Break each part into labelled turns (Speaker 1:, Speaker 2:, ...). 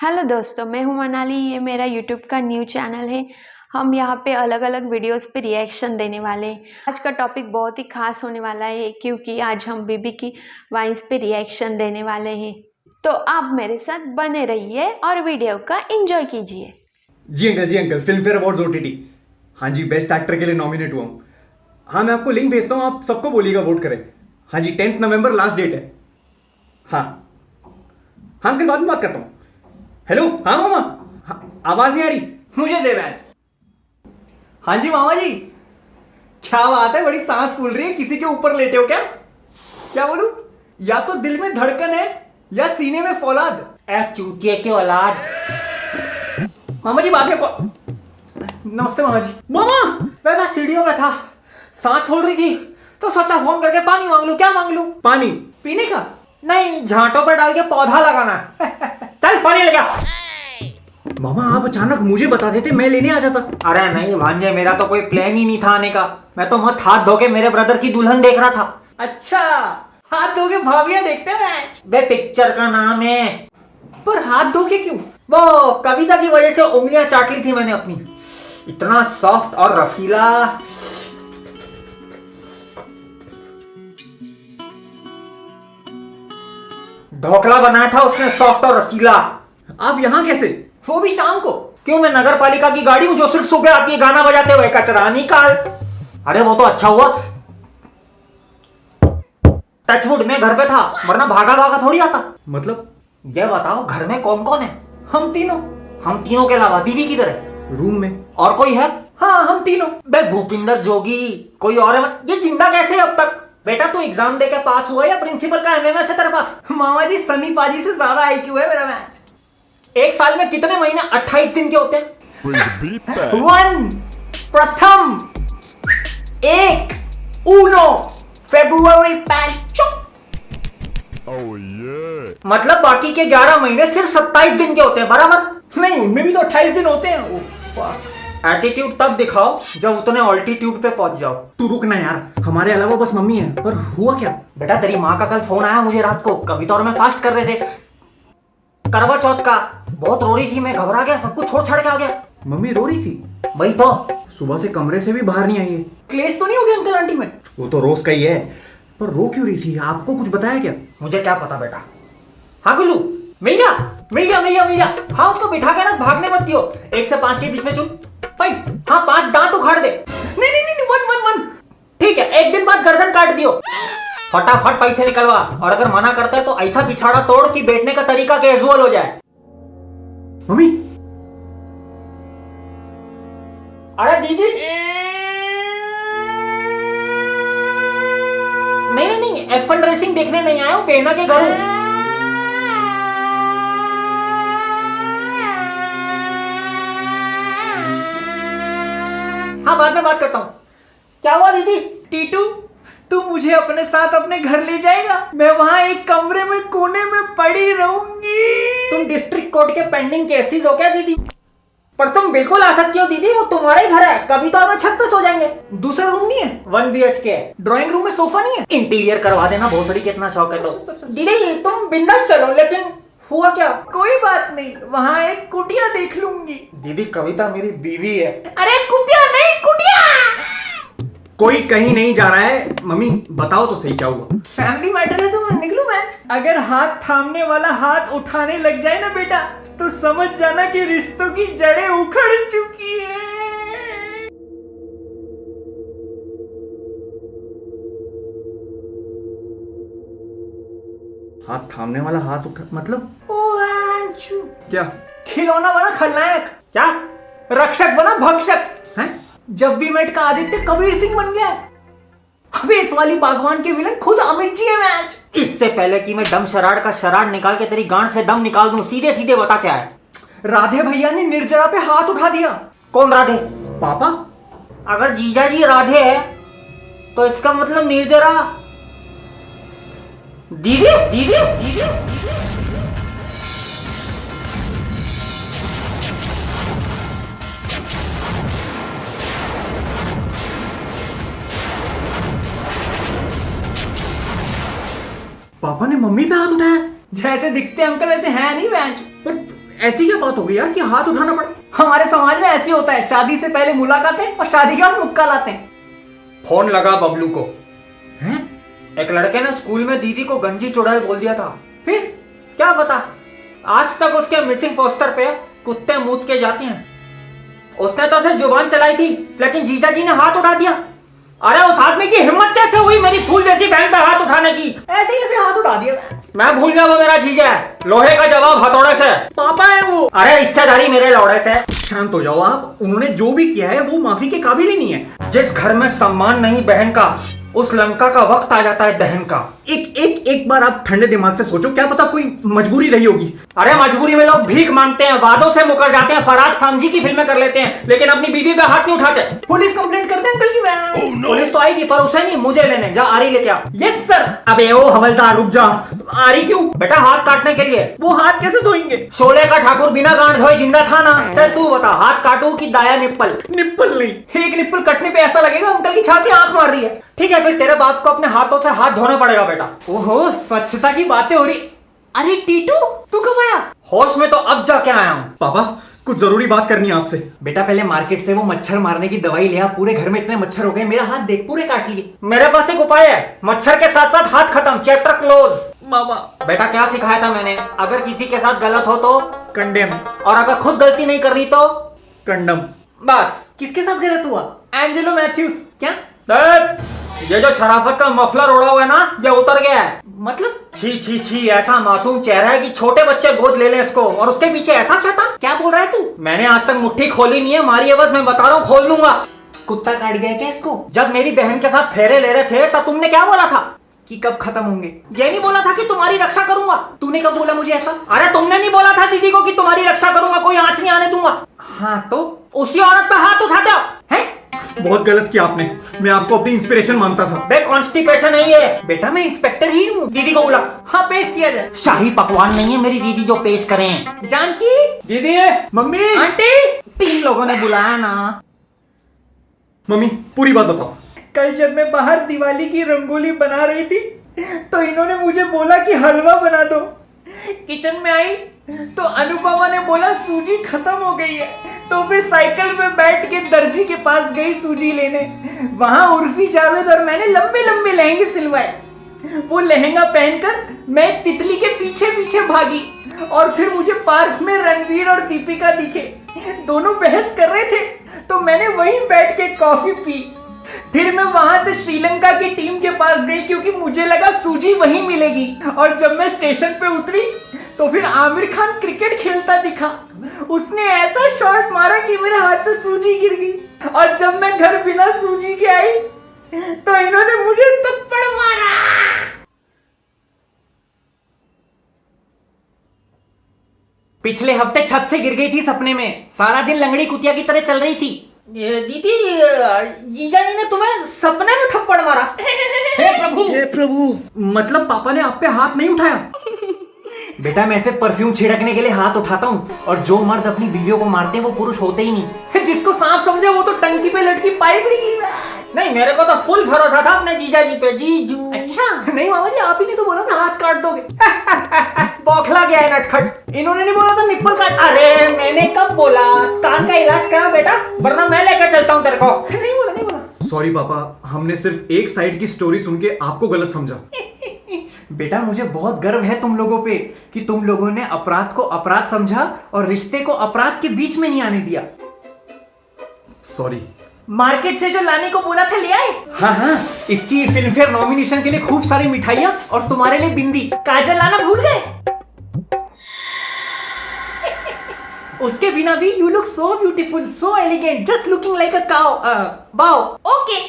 Speaker 1: Hello दोस्तों, मैं हूं मनाली। ये मेरा यूट्यूब का न्यू चैनल है। हम यहाँ पे अलग अलग वीडियोस पे रिएक्शन देने वाले हैं। आज का टॉपिक बहुत ही खास होने वाला है क्योंकि आज हम बीबी की वाइन्स पे रिएक्शन देने वाले हैं। तो आप मेरे साथ बने रहिए और वीडियो का एंजॉय कीजिए।
Speaker 2: जी uncle filmfare awards OTT. हाँ जी, बेस्ट एक्टर के लिए नॉमिनेट हुआ हूँ। हाँ, मैं आपको लिंक भेजता हूँ, आप सबको बोलिएगा वोट करें। हाँ जी, 10 नवंबर लास्ट डेट है। हाँ अंकल, बाद में बात करता हूँ। हेलो, हाँ मामा। हाँ, आवाज नहीं आ रही, मुझे दे मैच। हाँ जी मामा जी, क्या बात है, बड़ी सांस फूल रही है। किसी के ऊपर लेटे हो क्या? क्या बोलूं? या तो दिल में धड़कन है या सीने में फौलाद।
Speaker 3: ए चूतिए की औलाद।
Speaker 2: मामा जी बाद में नमस्ते मामा जी।
Speaker 3: मामा मैं सीढ़ियों में था, सांस छोड़ रही थी तो सोचा फोन करके पानी मांग लूं। क्या मांग लूं?
Speaker 2: पानी पीने का?
Speaker 3: नहीं, झांटों पर डाल के पौधा लगाना। चल पानी ले जा।
Speaker 2: मामा आप अचानक मुझे बता देते, मैं लेने आ जाता।
Speaker 3: अरे नहीं भांजे, मेरा तो कोई प्लान ही नहीं था आने का। मैं तो मस्त हाथ धो के मेरे ब्रदर की दुल्हन देख रहा था।
Speaker 2: अच्छा, हाथ धो के भाभियां देखते हैं?
Speaker 3: बे पिक्चर का नाम है।
Speaker 2: पर हाथ धो के क्यों?
Speaker 3: वो कविता की वजह से उंगलियां चाट ली थी मैंने अपनी। इतना सॉफ्ट और रसीला। ढोकला बनाया था उसने, सॉफ्ट और रसीला।
Speaker 2: आप यहाँ कैसे, वो भी शाम को?
Speaker 3: क्यों, मैं नगर पालिका की गाड़ी हूं जो सिर्फ सुबह आती है गाना बजाते हुए। कचरा निकाल। अरे वो तो अच्छा हुआ टचवुड में घर पे था, वरना भागा भागा थोड़ी आता।
Speaker 2: मतलब?
Speaker 3: ये बताओ घर में कौन कौन है?
Speaker 2: हम तीनों।
Speaker 3: हम तीनों के अलावा दीदी किधर है?
Speaker 2: रूम में।
Speaker 3: और कोई है?
Speaker 2: हाँ, हम तीनों।
Speaker 3: बे भूपिंदर जोगी, कोई और है? ये जिंदा कैसे है अब तक? बेटा तू एग्जाम देके पास हुआ या प्रिंसिपल का एमएमएस है तेरे पास?
Speaker 2: मामा जी, सनी पाजी से ज्यादा आईक्यू है मेरा। मैच
Speaker 3: एक साल में कितने महीने? 28 दिन के होते हैं। वन, प्रथम, एक, ऊनो, फेब्रुआरी, पैंचो। मतलब बाकी के 11 महीने सिर्फ 27 दिन के होते हैं, बराबर?
Speaker 2: नहीं, उनमें भी तो 28 दिन होते हैं।
Speaker 3: एटीट्यूड तब दिखाओ जब उतने ऑल्टीट्यूड पे पहुंच जाओ।
Speaker 2: तू रुकना यार, हमारे अलावा बस मम्मी है। पर हुआ क्या?
Speaker 3: बेटा तेरी माँ का कल फोन आया मुझे रात को। कविता और मैं फास्ट कर रहे थे करवा चौथ का। बहुत रो रही थी, मैं घबरा गया, सब कुछ छोड़ छाड़ के आ गया।
Speaker 2: मम्मी रो रही थी?
Speaker 3: वही तो।
Speaker 2: सुबह से कमरे से भी बाहर नहीं आई है।
Speaker 3: क्लेश तो नहीं हो गया अंकल आंटी में?
Speaker 2: वो तो रोज का ही है, पर रो क्यों रही थी? आपको कुछ बताया क्या?
Speaker 3: मुझे क्या पता बेटा। हाँ गुल्लू, मिल गया मिल गया मिल गया मिल गया। हाँ उसको बिठा के ना भागने मत दियो। 1 से 5 के बीच में चुन। 5। हाँ 5 दांत उखाड़ दे। नहीं नहीं नहीं, 1 ठीक है। 1 दिन बाद गर्दन काट दियो। फटाफट पैसे निकलवा, और अगर मना करता है तो ऐसा पिछाड़ा तोड़ कि बैठने का तरीका कैजुअल हो जाए।
Speaker 2: मम्मी।
Speaker 3: अरे दीदी। नहीं नहीं, F1 रेसिंग देखने नहीं आया हूं, बेहना के घर हूं। हाँ बाद में बात करता हूँ। क्या हुआ दीदी?
Speaker 2: टीटू, तू मुझे अपने साथ अपने घर ले जाएगा? मैं वहां एक कमरे में कोने में पड़ी रहूंगी।
Speaker 3: तुम डिस्ट्रिक्ट कोर्ट के पेंडिंग केसेस हो क्या दीदी? पर तुम बिल्कुल आ सकती हो दीदी, वो तुम्हारा ही घर है। कभी तो हमें छत पे सो जाएंगे।
Speaker 2: दूसरा रूम नहीं है?
Speaker 3: 1 BHK है।
Speaker 2: ड्राइंग रूम में सोफा नहीं है?
Speaker 3: इंटीरियर करवा देना, बहुत बड़ी कितना शौक है तो। दीदी तुम बिंदास चलो, लेकिन हुआ क्या?
Speaker 2: कोई बात नहीं, वहां एक कुटिया देख लूंगी।
Speaker 3: दीदी कविता मेरी बीवी है।
Speaker 2: अरे कुटिया नहीं, कुटिया। कोई कहीं नहीं जा रहा है। मम्मी बताओ तो सही, क्या हुआ? फैमिली मैटर है तो मैं निकलूं मैच? अगर हाथ थामने वाला हाथ उठाने लग जाए ना बेटा, तो समझ जाना कि रिश्तों की जड़ें उखड़ चुकी है। हाथ थामने वाला हाथ उठा मतलब? क्या? खिलौना बना खलनायक?
Speaker 3: क्या?
Speaker 2: रक्षक बना भक्षक? हैं? जब भी मेट का आदित्य कबीर सिंह बन गया। अबे इस वाली बागवान के विलन खुद अमित जी है मैच।
Speaker 3: इससे पहले कि मैं दम शराड का शराड निकाल के तेरी गांड से दम निकाल दूं, सीधे सीधे बता क्या है?
Speaker 2: राधे भैया ने निर्जरा पे हाथ उठा दिया।
Speaker 3: कौन राधे?
Speaker 2: पापा।
Speaker 3: अगर जीजा जी राधे है तो इसका मतलब निर्जरा दीदी दीदी दीदी।
Speaker 2: पापा ने मम्मी पे हाथ उठाया? जैसे दिखते अंकल वैसे हैं नहीं मैच। पर ऐसी क्या बात हो गई यार कि हाथ उठाना पड़ा?
Speaker 3: हमारे समाज में ऐसे होता है, शादी से पहले मुलाकातें और शादी के बाद मुक्का लाते हैं। फोन लगा बबलू को। हैं? एक लड़के ने स्कूल में दीदी को गंजी चुड़ैल बोल दिया था। फिर क्या पता, आज तक उसके मिसिंग पोस्टर पे कुत्ते मूत के जाती हैं। उसने तो सिर्फ जुबान चलाई थी, लेकिन जीजा जी ने हाथ उठा दिया। अरे उस आदमी की हिम्मत कैसे हुई मेरी फूल जैसी बहन पे हाथ उठाने की? ऐसे कैसे हाथ उठा दिया? मैं भूल गया वो मेरा जीजा है, लोहे का जवाब हथौड़े से। पापा है वो। अरे रिश्तेदारी मेरे लौड़े से।
Speaker 2: शांत हो जाओ आप, उन्होंने जो भी किया है वो माफी के काबिल ही नहीं है।
Speaker 3: जिस घर में सम्मान नहीं बहन का, उस लंका का वक्त आ जाता है दहन का।
Speaker 2: एक बार आप ठंडे दिमाग से सोचो, क्या पता कोई मजबूरी रही होगी।
Speaker 3: अरे मजबूरी में लोग भीख मांगते हैं, वादों से मुकर जाते हैं, फराज सामजी की फिल्में कर लेते हैं, लेकिन अपनी बीवी पे हाथ नहीं उठाते। पुलिस कंप्लेंट करते हैं अंकल की बहन। पुलिस तो आएगी पर उसे नहीं, मुझे लेने। जा आरी लेके आ। Yes sir. अबे ओ हवलदार रुक जा। आरी क्यों? बेटा हाथ काटने के लिए। वो हाथ कैसे धोएंगे? शोले का ठाकुर बिना गांठ धोए जिंदा था ना। चल तू बता, हाथ काटू की दाया निप्पल?
Speaker 2: निप्पल नहीं,
Speaker 3: एक निप्पल कटने पे ऐसा लगेगा अंकल की छाती आंख मार रही है। ठीक है, फिर तेरे बाप को अपने हाथों से हाथ धोना पड़ेगा बेटा। ओहो, स्वच्छता की बातें हो रही। अरे टीटू, तू कब आया? होश में तो अब जाके आया हूँ।
Speaker 2: पापा कुछ जरूरी बात करनी है आपसे।
Speaker 3: बेटा पहले मार्केट से वो मच्छर मारने की दवाई ले आ, पूरे घर में इतने मच्छर हो गए, मेरा हाथ देख पूरे काट लिए। मेरे पास एक उपाय है, मच्छर के साथ साथ हाथ खत्म, चैप्टर क्लोज।
Speaker 2: मामा
Speaker 3: बेटा क्या सिखाया था मैंने? अगर किसी के साथ गलत हो तो
Speaker 2: कंडेम,
Speaker 3: और अगर खुद गलती नहीं कर रही तो
Speaker 2: कंडम।
Speaker 3: बस। किसके साथ गलत हुआ? एंजेलो मैथ्यूज। क्या? ये जो शराफत का मफलर ओढ़ा हुआ है ना, ये उतर गया है। मतलब? छी छी छी, ऐसा मासूम चेहरा है कि छोटे बच्चे गोद ले लें इसको, और उसके पीछे ऐसा शैतान। क्या बोल रहा है तू? मैंने आज तक मुट्ठी खोली नहीं है, मारी है बस, मैं बता रहा हूँ खोल दूंगा। कुत्ता काट गया क्या इसको? जब मेरी बहन के साथ फेरे ले रहे थे तब तुमने क्या बोला था कि कब खत्म होंगे? ये नहीं बोला था कि तुम्हारी रक्षा करूंगा? तूने कब बोला मुझे ऐसा? अरे तुमने नहीं बोला था दीदी को कि तुम्हारी रक्षा करूंगा, कोई आंच नहीं आने दूंगा? हाँ तो उसी औरत पे हाथ उठा दो है?
Speaker 2: बहुत गलत किया आपने, मैं आपको अपनी इंस्पिरेशन मानता था।
Speaker 3: बे कॉन्स्टिपेशन है ये। बेटा मैं इंस्पेक्टर ही हूँ। दीदी को बुला। हाँ पेश किया जाए। शाही पकवान नहीं है मेरी दीदी जो पेश करें। जानकी
Speaker 2: दीदी, मम्मी,
Speaker 3: आंटी, 3 लोगों ने बुलाया ना।
Speaker 2: मम्मी पूरी बात बताओ।
Speaker 3: कल जब मैं बाहर दिवाली की रंगोली बना रही थी तो इन्होंने मुझे बोला कि हलवा बना दो। किचन में आई तो अनुपमा ने बोला सूजी खत्म हो गई है, तो फिर साइकिल में बैठ के दर्जी के पास गई सूजी लेने। वहां उर्फी जावेद और मैंने लंबे लंबे लहंगे सिलवाए। वो लहंगा पहनकर मैं तितली के पीछे पीछे भागी, और फिर मुझे पार्क में रणवीर और दीपिका दिखे। दोनों बहस कर रहे थे तो मैंने वहीं बैठ के कॉफी पी। फिर मैं वहां से श्रीलंका की टीम के पास गई क्योंकि मुझे लगा सूजी वहीं मिलेगी, और जब मैं स्टेशन पे उतरी तो फिर आमिर खान क्रिकेट खेलता दिखा। उसने ऐसा शॉट मारा कि मेरे हाथ से सूजी गिर गई, और जब मैं घर बिना सूजी के आई तो इन्होंने मुझे थप्पड़ मारा। पिछले हफ्ते छत से गिर गई थी सपने में, सारा दिन लंगड़ी कुतिया की तरह चल रही थी। दीदी, जीजा जी ने तुम्हें सपने में थप्पड़ मारा? हे प्रभु,
Speaker 2: मतलब पापा ने आप पे हाथ नहीं उठाया?
Speaker 3: बेटा मैं सिर्फ परफ्यूम छिड़कने के लिए हाथ उठाता हूँ, और जो मर्द अपनी बीवियों को मारते हैं वो पुरुष होते ही नहीं। जिसको सांप समझा वो तो टंकी पे लटकी पाइप निकली। नहीं, मेरे को तो फुल भरोसा था अपने जीजा जी पे। जीजू। अच्छा नहीं मामा जी, आप ही ने तो बोला था हाथ काट दोगे। बौखला गया है नटखट। इन्होंने नहीं बोला था निप्पल काट। अरे मैंने कब बोला? कान का इलाज करा बेटा, वरना मैं लेकर चलता हूँ तेरे को। नहीं बोला, नहीं बोला।
Speaker 2: सॉरी पापा, हमने सिर्फ एक साइड की स्टोरी सुन के आपको गलत समझा।
Speaker 3: बेटा मुझे बहुत गर्व है तुम लोगों पे कि तुम लोगों ने अपराध को अपराध समझा और रिश्ते को अपराध के बीच में नहीं आने दिया।
Speaker 2: सॉरी।
Speaker 3: मार्केट से जो लाने को बोला था ले आए? हाँ, इसकी फिल्म फेयर नॉमिनेशन के लिए खूब सारी मिठाइयाँ और तुम्हारे लिए बिंदी। काजल लाना भूल गए? उसके बिना भी you look so beautiful, so elegant, just looking like a cow. बाओ। ओके।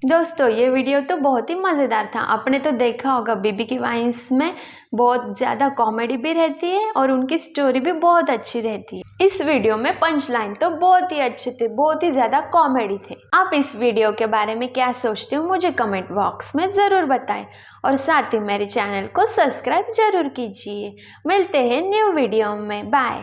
Speaker 1: दोस्तों ये वीडियो तो बहुत ही मज़ेदार था। आपने तो देखा होगा बीबी की वाइन्स में बहुत ज़्यादा कॉमेडी भी रहती है और उनकी स्टोरी भी बहुत अच्छी रहती है। इस वीडियो में पंच लाइन तो बहुत ही अच्छे थे, बहुत ही ज़्यादा कॉमेडी थे। आप इस वीडियो के बारे में क्या सोचते हो मुझे कमेंट बॉक्स में ज़रूर बताएं, और साथ ही मेरे चैनल को सब्सक्राइब ज़रूर कीजिए। मिलते हैं न्यू वीडियो में, बाय।